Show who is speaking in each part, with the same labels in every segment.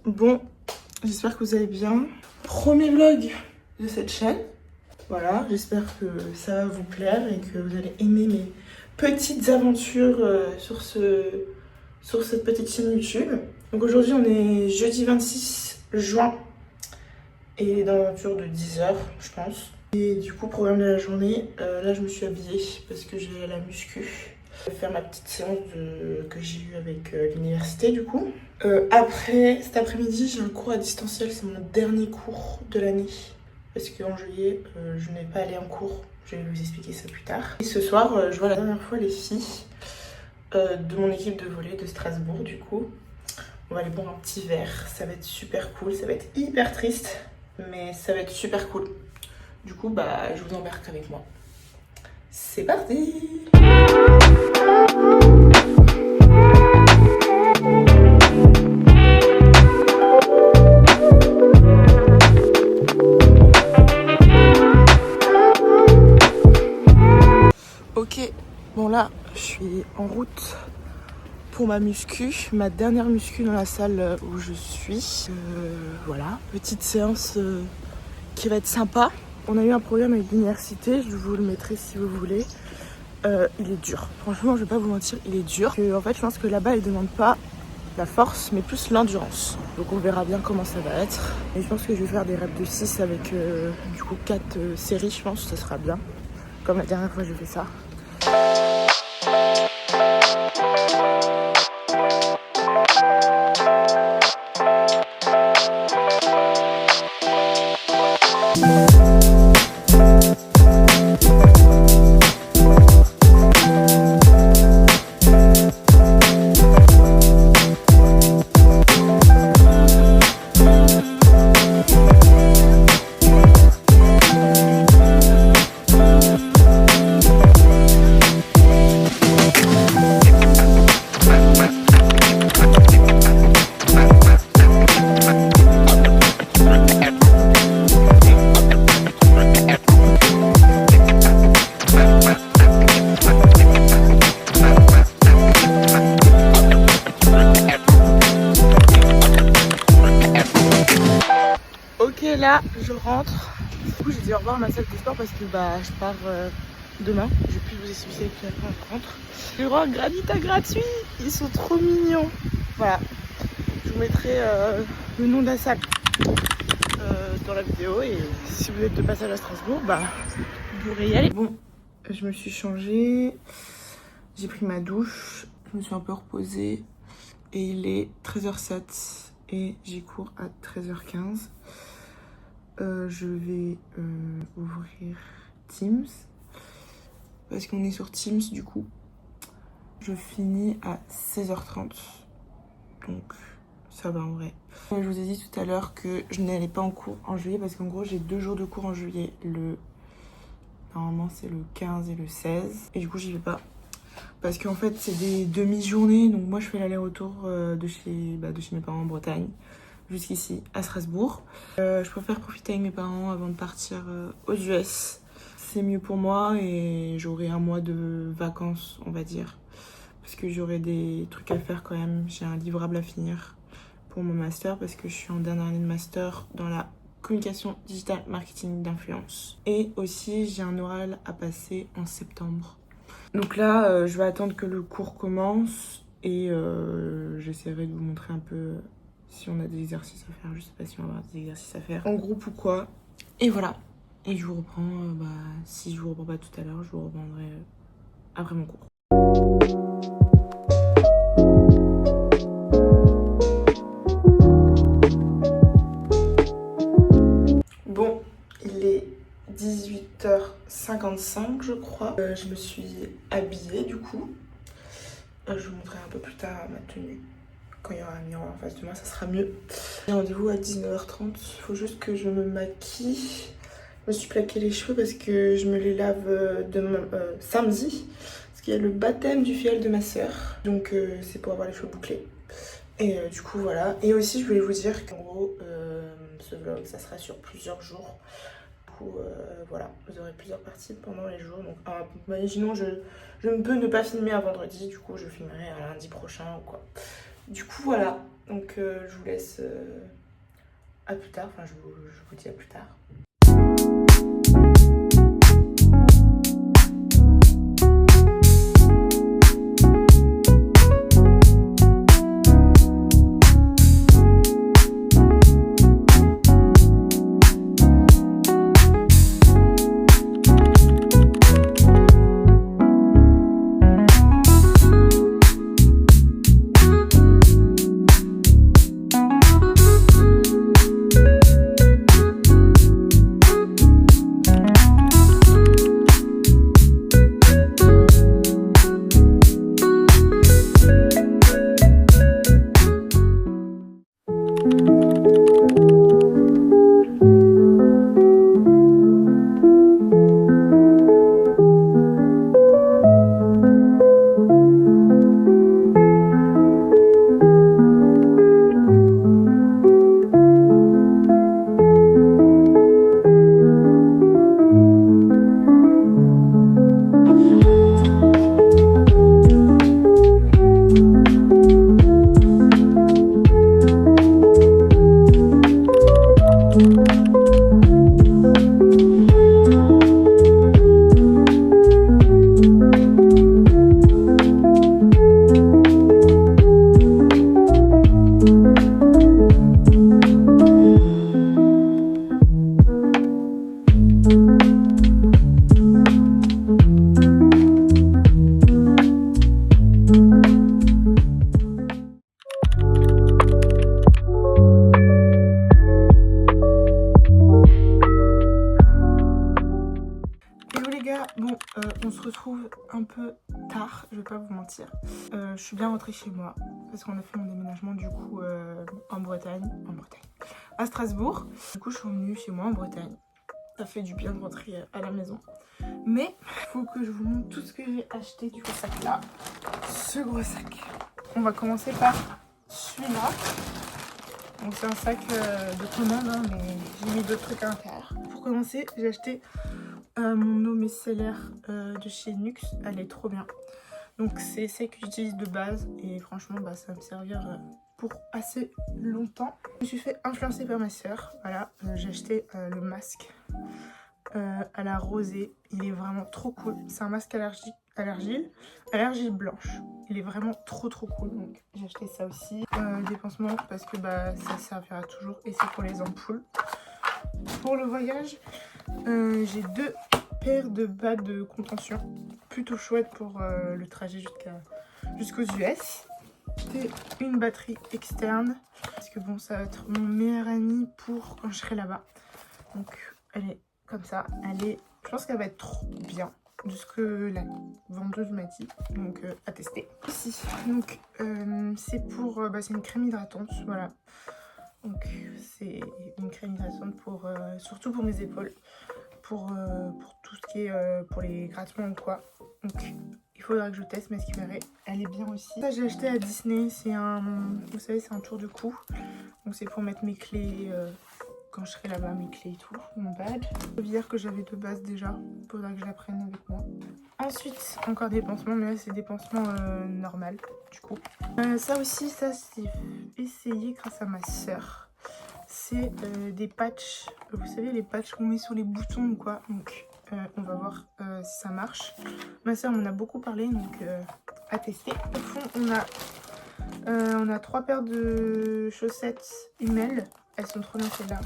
Speaker 1: Bon, j'espère que vous allez bien. Premier vlog de cette chaîne. Voilà, j'espère que ça va vous plaire et que vous allez aimer mes petites aventures sur cette petite chaîne YouTube. Donc aujourd'hui, on est jeudi 26 juin et il est dans l'aventure de 10h, je pense. Et du coup, programme de la journée, là je me suis habillée parce que je vais à la muscu. Je vais faire ma petite séance que j'ai eue avec l'université du coup. Après, cet après-midi, j'ai un cours à distanciel, c'est mon dernier cours de l'année. Parce qu'en juillet, je n'ai pas allé en cours. Je vais vous expliquer ça plus tard. Et ce soir, je vois la dernière fois les filles de mon équipe de volley de Strasbourg du coup. On va aller boire un petit verre, ça va être super cool, ça va être hyper triste, mais ça va être super cool. Du coup, bah, je vous embarque avec moi. C'est parti! Ok, bon là, je suis en route pour ma muscu, ma dernière muscu dans la salle où je suis. Voilà, petite séance qui va être sympa. On a eu un problème avec l'université, je vous le mettrai si vous voulez. Il est dur, franchement je vais pas vous mentir, il est dur. En fait je pense que là-bas ils demandent pas la force mais plus l'endurance. Donc on verra bien comment ça va être. Et je pense que je vais faire des reps de 6 avec du coup 4 séries, je pense que ça sera bien. Comme la dernière fois j'ai fait ça. Ok, là je rentre. Du coup j'ai dit au revoir à ma salle de sport parce que bah je pars demain. Je vais plus vous expliquer puis après on rentre. Le grand Granita gratuit, ils sont trop mignons. Voilà, je vous mettrai le nom de la salle dans la vidéo et si vous êtes de passage à Strasbourg, bah vous pourrez y aller. Bon, je me suis changée, j'ai pris ma douche, je me suis un peu reposée et il est 13h07 et j'ai cours à 13h15. Je vais ouvrir Teams parce qu'on est sur Teams du coup. Je finis à 16h30 donc ça va en vrai. Je vous ai dit tout à l'heure que je n'allais pas en cours en juillet parce qu'en gros j'ai 2 jours de cours en juillet. Normalement c'est le 15 et le 16 et du coup j'y vais pas parce qu'en fait c'est des demi-journées donc moi je fais l'aller-retour de chez mes parents en Bretagne jusqu'ici à Strasbourg. Je préfère profiter avec mes parents avant de partir aux US. C'est mieux pour moi et j'aurai un mois de vacances, on va dire. Parce que j'aurai des trucs à faire quand même. J'ai un livrable à finir pour mon master parce que je suis en dernière année de master dans la communication digitale marketing d'influence. Et aussi j'ai un oral à passer en septembre. Donc là, je vais attendre que le cours commence et j'essaierai de vous montrer un peu si on a des exercices à faire. Je sais pas si on va avoir des exercices à faire en groupe ou quoi. Et voilà. Et je vous reprends, si je vous reprends pas tout à l'heure, je vous reprendrai après mon cours. Bon, il est 18h55 je crois. Je me suis habillée du coup. Je vous montrerai un peu plus tard ma tenue. Quand il y aura un miroir en face de moi, ça sera mieux. J'ai rendez-vous à 19h30. Il faut juste que je me maquille. Je me suis plaqué les cheveux parce que je me les lave samedi. Parce qu'il y a le baptême du filleul de ma soeur. Donc c'est pour avoir les cheveux bouclés. Et du coup voilà. Et aussi je voulais vous dire qu'en gros ce vlog ça sera sur plusieurs jours. Du coup voilà, vous aurez plusieurs parties pendant les jours. Donc imaginons je ne peux ne pas filmer un vendredi, du coup je filmerai un lundi prochain ou quoi. Du coup voilà, donc je vous laisse à plus tard, enfin je vous dis à plus tard. Bon, on se retrouve un peu tard, je vais pas vous mentir. Je suis bien rentrée chez moi parce qu'on a fait mon déménagement du coup en Bretagne, à Strasbourg. Du coup, je suis revenue chez moi en Bretagne. Ça fait du bien de rentrer à la maison. Mais il faut que je vous montre tout ce que j'ai acheté du gros sac là. Ce gros sac. On va commencer par celui-là. Donc c'est un sac de commande, hein, mais j'ai mis d'autres trucs à l'intérieur. Pour commencer, j'ai acheté mon eau micellaire de chez Nux. Elle est trop bien. Donc c'est celle que j'utilise de base et franchement bah, ça va me servir pour assez longtemps. Je me suis fait influencer par ma soeur. Voilà, j'ai acheté le masque à la rosée. Il est vraiment trop cool. C'est un masque allergie blanche. Il est vraiment trop cool. Donc j'ai acheté ça aussi. Dépensement parce que bah, ça servira toujours et c'est pour les ampoules. Pour le voyage, j'ai 2 paires de bas de contention. Plutôt chouette pour le trajet jusqu'aux US. C'est une batterie externe. Parce que bon, ça va être mon meilleur ami pour quand je serai là-bas. Donc elle est comme ça. Je pense qu'elle va être trop bien. De ce que la vendeuse m'a dit. Donc à tester. Ici, donc c'est pour... c'est une crème hydratante. Voilà. Donc c'est une crème hydratante pour surtout pour mes épaules. Pour tout ce qui est pour les grattements ou quoi. Donc il faudra que je teste, mais ce qui paraît, elle est bien aussi. Ça j'ai acheté à Disney, c'est vous savez, c'est un tour de cou. Donc c'est pour mettre mes clés quand je serai là-bas, mes clés et tout, mon badge. Le billard que j'avais de base déjà, il faudra que je la prenne avec moi. Ensuite, encore des pansements, mais là c'est des pansements normaux du coup. Ça aussi, ça c'est essayé grâce à ma soeur. C'est des patchs, vous savez les patchs qu'on met sur les boutons ou quoi. Donc on va voir si ça marche. Ma soeur m'en a beaucoup parlé, donc à tester. Au fond on a 3 paires de chaussettes Hummel. Elles sont trop bien celles-là.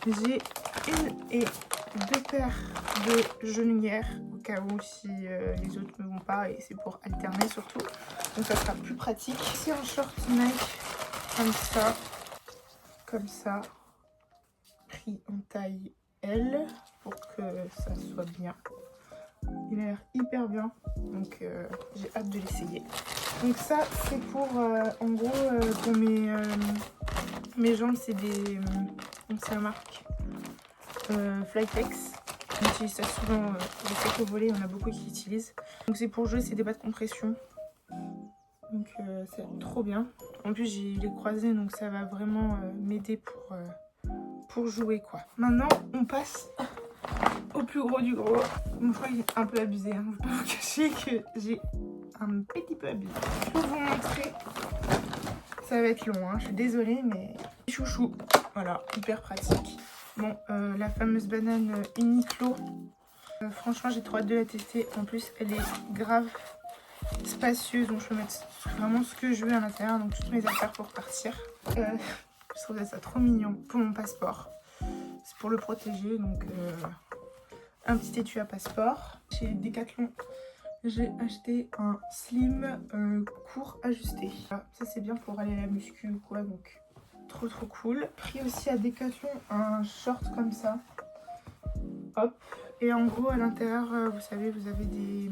Speaker 1: J'ai 1 et 2 paires de genouillères au cas où si les autres ne vont pas, et c'est pour alterner surtout. Donc ça sera plus pratique. C'est un short Nike comme ça, pris en taille L pour que ça soit bien. Il a l'air hyper bien, donc j'ai hâte de l'essayer. Donc ça c'est pour en gros pour mes jambes, c'est des donc c'est la marque Flytex. On utilise ça souvent les sacs au volet, on a beaucoup qui l'utilisent. Donc c'est pour jouer, c'est des bas de compression. Donc c'est trop bien. En plus j'ai les croisés, donc ça va vraiment m'aider pour jouer quoi. Maintenant on passe au plus gros du gros. Mon choix est un peu abusé, hein. Je ne vais pas vous cacher que j'ai un petit peu abusé. Je vais vous montrer Ça va être long, hein. Je suis désolée, mais chouchou. Voilà, hyper pratique. Bon, la fameuse banane Uniqlo. Franchement, j'ai trop hâte de la tester. En plus, elle est grave spacieuse, donc je peux mettre vraiment ce que je veux à l'intérieur, donc toutes mes affaires pour partir. Je trouvais ça trop mignon pour mon passeport. C'est pour le protéger, donc un petit étui à passeport. Chez Decathlon, j'ai acheté un slim court ajusté. Voilà, ça c'est bien pour aller à la muscu ou quoi, donc trop cool. Pris aussi à Decathlon un short comme ça. Hop. Et en gros à l'intérieur, vous savez, vous avez des...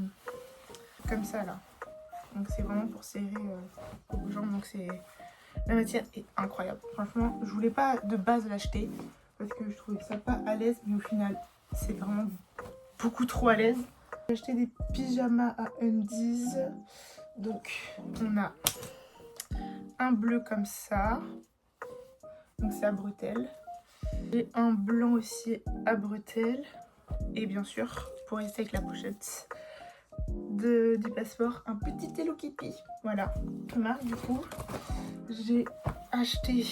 Speaker 1: comme ça là. Donc c'est vraiment pour serrer aux jambes, donc c'est... La matière est incroyable. Franchement, je voulais pas de base l'acheter parce que je trouvais ça pas à l'aise, mais au final, c'est vraiment beaucoup trop à l'aise. J'ai acheté des pyjamas à Undies. Donc, on a un bleu comme ça. Donc, c'est à bretelles. Et un blanc aussi à bretelles. Et bien sûr, pour rester avec la pochette du passeport, un petit Hello Kitty. Voilà. Marque du coup. J'ai acheté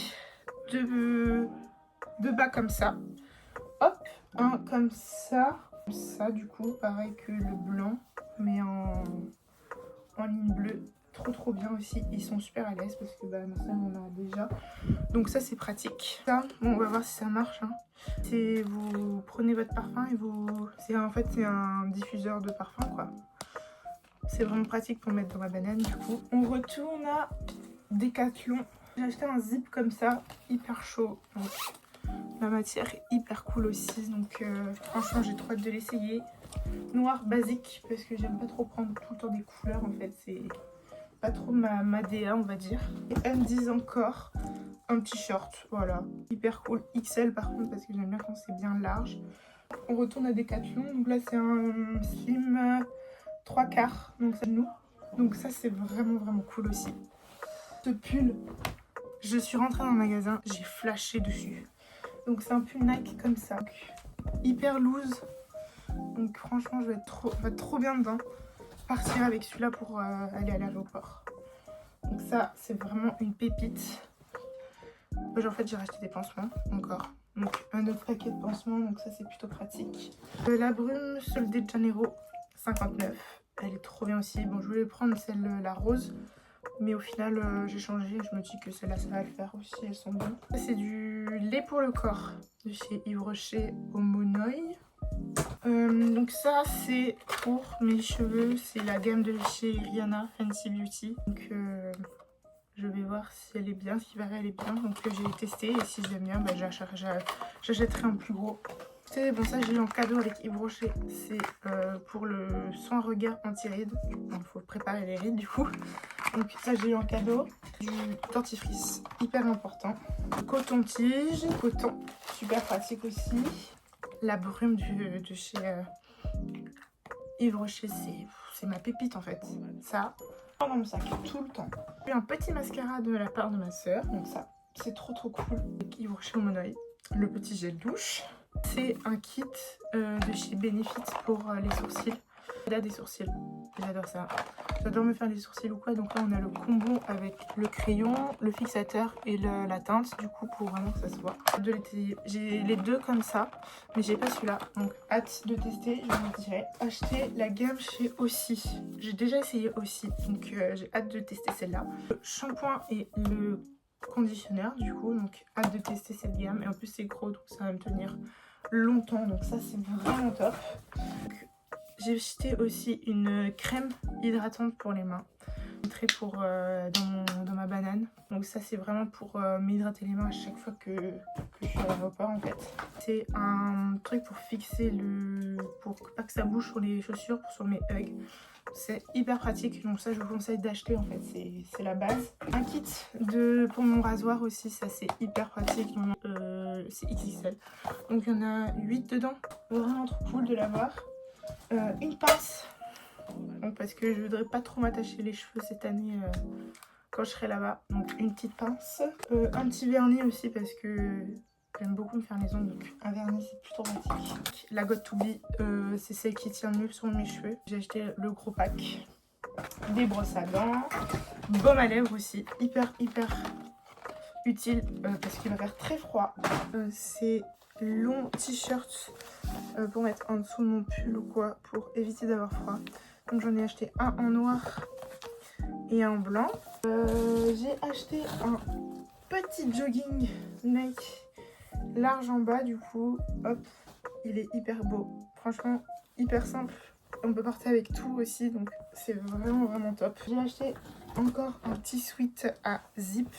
Speaker 1: deux bas comme ça. Hop, un comme ça. Ça du coup, pareil que le blanc, mais en ligne bleue. Trop bien aussi. Ils sont super à l'aise parce que bah, ma soeur en a déjà. Donc ça c'est pratique. Ça, bon, on va voir si ça marche. Hein. C'est vous prenez votre parfum et vous... En fait c'est un diffuseur de parfum quoi. C'est vraiment pratique pour mettre dans ma banane du coup. On retourne à Decathlon. J'ai acheté un zip comme ça, hyper chaud. Donc, la matière est hyper cool aussi. Donc franchement j'ai trop hâte de l'essayer. Noir basique parce que j'aime pas trop prendre tout le temps des couleurs en fait. C'est pas trop ma DA on va dire. Et Undies encore. Un petit short, voilà. Hyper cool. XL par contre parce que j'aime bien quand c'est bien large. On retourne à Decathlon. Donc là c'est un slim 3/4. Donc c'est nous. Donc ça c'est vraiment cool aussi. Ce pull, je suis rentrée dans le magasin, j'ai flashé dessus. Donc c'est un pull Nike comme ça, hyper loose. Donc franchement je vais être trop bien dedans. Partir avec celui-là pour aller à l'aéroport. Donc ça c'est vraiment une pépite. En fait j'ai racheté des pansements encore. Donc un autre paquet de pansements, donc ça c'est plutôt pratique. La brume Sol de Janeiro 59. Elle est trop bien aussi. Bon je voulais prendre la rose. Mais au final, j'ai changé. Je me dis que celle-là, ça va le faire aussi. Elles sont bonnes. C'est du lait pour le corps de chez Yves Rocher au Monoï. Donc ça, c'est pour mes cheveux. C'est la gamme de chez Rihanna Fancy Beauty. Donc je vais voir si elle est bien. Ce qui paraît, elle est bien. Donc j'ai testé. Et si j'aime bien, bah, j'achèterai un plus gros. Bon ça j'ai eu en cadeau avec Yves Rocher, c'est pour le soin regard anti-rides, il faut préparer les rides du coup. Donc ça j'ai eu en cadeau, du dentifrice hyper important, coton-tige, coton, super pratique aussi. La brume de chez Yves Rocher, c'est ma pépite en fait, ça dans mon sac tout le temps. J'ai eu un petit mascara de la part de ma soeur, donc ça c'est trop cool, avec Yves Rocher au Monoï, le petit gel douche. C'est un kit de chez Benefit pour les sourcils. Il a des sourcils, j'adore ça. J'adore me faire des sourcils ou quoi. Donc là on a le combo avec le crayon, le fixateur et la teinte du coup pour vraiment que ça se voit. De l'étayer. J'ai les deux comme ça mais j'ai pas celui-là. Donc hâte de tester, je vous dirai. Acheter la gamme chez Aussi. J'ai déjà essayé Aussi donc j'ai hâte de tester celle-là. Le shampoing et le conditionneur du coup, donc hâte de tester cette gamme. Et en plus c'est gros donc ça va me tenir longtemps, donc ça c'est vraiment top. J'ai acheté aussi une crème hydratante pour les mains. Je mettrai pour dans ma banane. Donc ça c'est vraiment pour m'hydrater les mains à chaque fois que je suis à l'aéroport en fait. C'est un truc pour fixer pour pas que ça bouge sur les chaussures, sur mes Ugg. C'est hyper pratique, donc ça je vous conseille d'acheter en fait, c'est la base. Un kit pour mon rasoir aussi, ça c'est hyper pratique, c'est XXL. Donc il y en a 8 dedans, vraiment trop cool de l'avoir. Une pince, donc, parce que je voudrais pas trop m'attacher les cheveux cette année quand je serai là-bas. Donc une petite pince, un petit vernis aussi parce que j'aime beaucoup me faire les ongles, donc un vernis c'est plutôt pratique. La Got2b, c'est celle qui tient le mieux sur mes cheveux. J'ai acheté le gros pack. Des brosses à dents, baume à lèvres aussi, hyper utile parce qu'il va faire très froid. C'est long t-shirt pour mettre en dessous de mon pull ou quoi, pour éviter d'avoir froid. Donc j'en ai acheté un en noir et un en blanc. J'ai acheté un petit jogging Nike large en bas, du coup, hop, il est hyper beau. Franchement, hyper simple. On peut porter avec tout aussi, donc c'est vraiment top. J'ai acheté encore un petit sweat à zip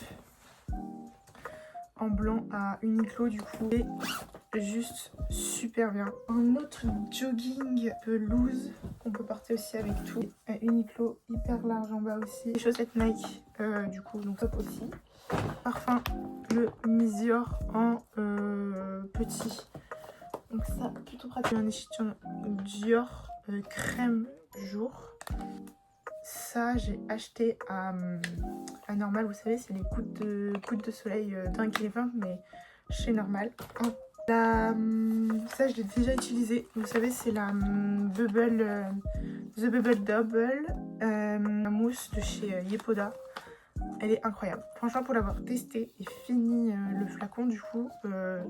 Speaker 1: en blanc à Uniqlo, du coup, et juste super bien. Un autre jogging un peu loose qu'on peut porter aussi avec tout à Uniqlo, hyper large en bas aussi. Les chaussettes Nike, du coup, donc top aussi. Parfum, le Misior en petit. Donc ça, plutôt pratique. Un échantillon Dior crème jour. Ça, j'ai acheté à Normal, vous savez, c'est les gouttes de soleil d'un Kevin, mais chez Normal. Ça, je l'ai déjà utilisé. Vous savez, c'est la The Bubble Double, la mousse de chez Yepoda. Elle est incroyable. Franchement, pour l'avoir testé et fini le flacon, du coup,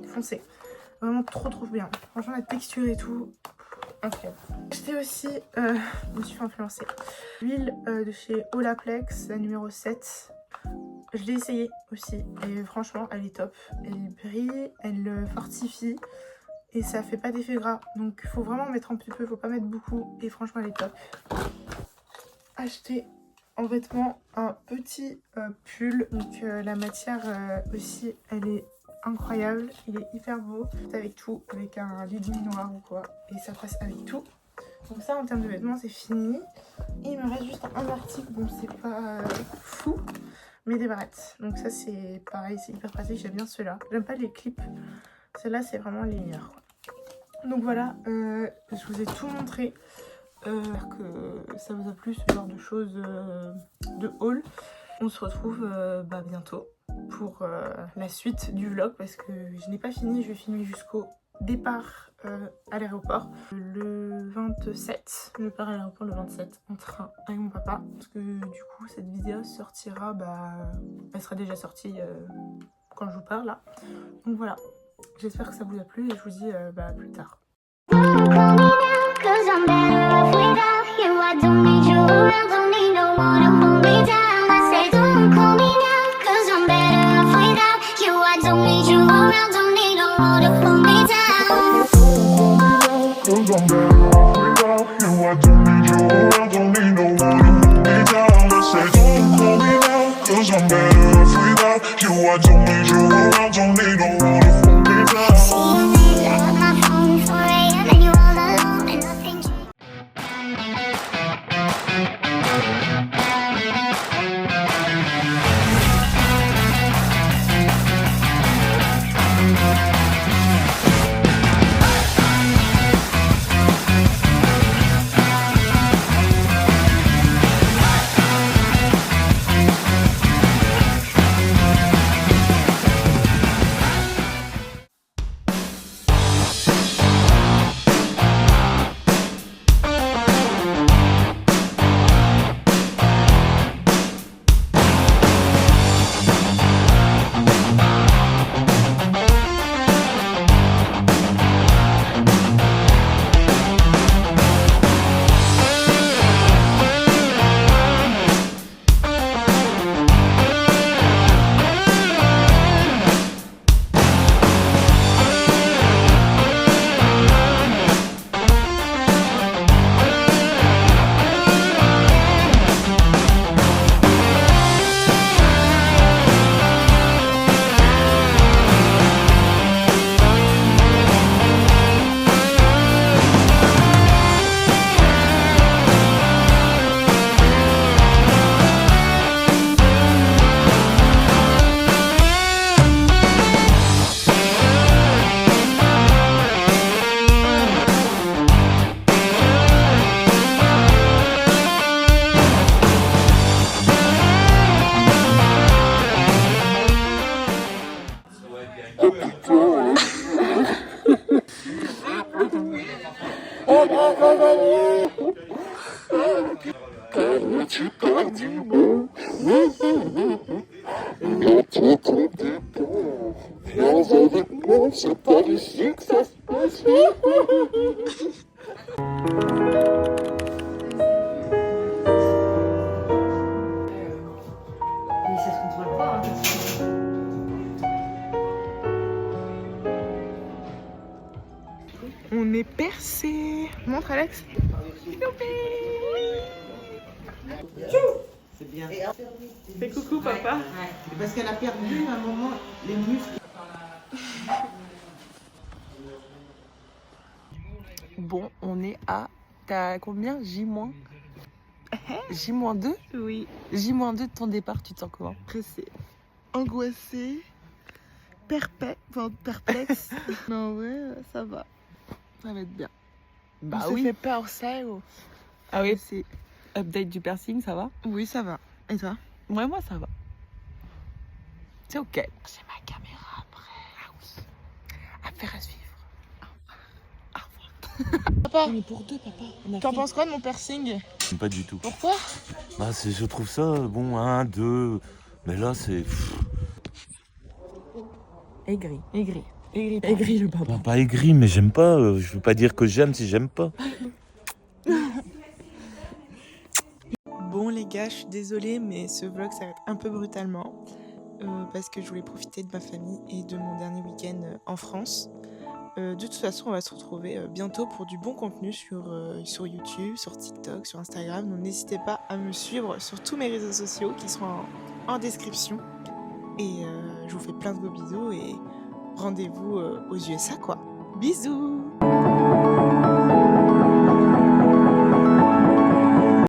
Speaker 1: foncez. Vraiment trop bien. Franchement, la texture et tout, incroyable. J'ai acheté aussi, je me suis fait influencer, l'huile de chez Olaplex, la numéro 7. Je l'ai essayé aussi et franchement, elle est top. Elle brille, elle fortifie et ça fait pas d'effet gras. Donc, il faut vraiment mettre un petit peu, il faut pas mettre beaucoup. Et franchement, elle est top. Acheté en vêtements un petit pull, donc la matière aussi elle est incroyable, il est hyper beau, avec tout, avec un legging noir ou quoi, et ça passe avec tout. Donc ça, en termes de vêtements, c'est fini. Et il me reste juste un article, bon c'est pas fou, mais des barrettes. Donc ça c'est pareil, c'est hyper pratique, j'aime bien ceux-là. J'aime pas les clips, ceux-là c'est vraiment les meilleurs. Donc voilà, je vous ai tout montré. J'espère que ça vous a plu, ce genre de choses de haul. On se retrouve bientôt pour la suite du vlog parce que je n'ai pas fini, je vais filmer jusqu'au départ à l'aéroport le 27. Je pars à l'aéroport le 27 en train avec mon papa parce que du coup cette vidéo sortira, elle sera déjà sortie quand je vous parle là. Donc voilà, j'espère que ça vous a plu et je vous dis plus tard. Cause I'm better off without you. I don't need you around, don't need no one to hold me down. I say don't call me now, cause I'm better off without you. I don't need you around, don't need no one to hold me down. Cause I'm better off without you. I don't need you around, don't need no one to hold me down. I say don't call me now, cause I'm better off without you. I don't need you around, don't need no one to hold me down. See you on my phone for AM and you all alone and nothing. Tu pars du mot.
Speaker 2: monde, c'est pas ici que ça se passe.
Speaker 3: Mais ça se contrôle pas, hein.
Speaker 1: On est percé. Montre Alex.
Speaker 4: C'est bien.
Speaker 1: Fais coucou papa.
Speaker 4: Parce qu'elle a perdu à un moment les muscles.
Speaker 1: Bon, on est à... T'as combien? J-? J-2? Oui. J-2 de ton départ, tu te sens comment? Pressé. Angoissé. Perplexe. Non, ouais, ça va. Ça va être bien. Bah
Speaker 5: On
Speaker 1: oui.
Speaker 5: s'est fait peur, ça ou...
Speaker 1: Ah oui, c'est update du piercing, ça va?
Speaker 5: Oui, ça va. Et toi?
Speaker 1: Ouais, moi ça va. C'est ok. J'ai ma caméra après. Ah oui. Affaire à suivre. Au revoir.
Speaker 5: Papa,
Speaker 1: Mais pour deux, papa.
Speaker 5: t'en penses quoi de mon piercing?
Speaker 2: Pas du tout.
Speaker 5: Pourquoi?
Speaker 2: Bah, je trouve ça bon, 1, 2. Mais là, c'est.
Speaker 1: Aigri. Aigri. Aigri le papa.
Speaker 2: Pas aigri, mais j'aime pas. Je veux pas dire que j'aime si j'aime pas.
Speaker 5: Bon les gars, je suis désolée, mais ce vlog s'arrête un peu brutalement. Parce que je voulais profiter de ma famille et de mon dernier week-end en France. De toute façon, on va se retrouver bientôt pour du bon contenu sur YouTube, sur TikTok, sur Instagram. Donc n'hésitez pas à me suivre sur tous mes réseaux sociaux qui seront en description. Et je vous fais plein de gros bisous et rendez-vous aux USA quoi. Bisous!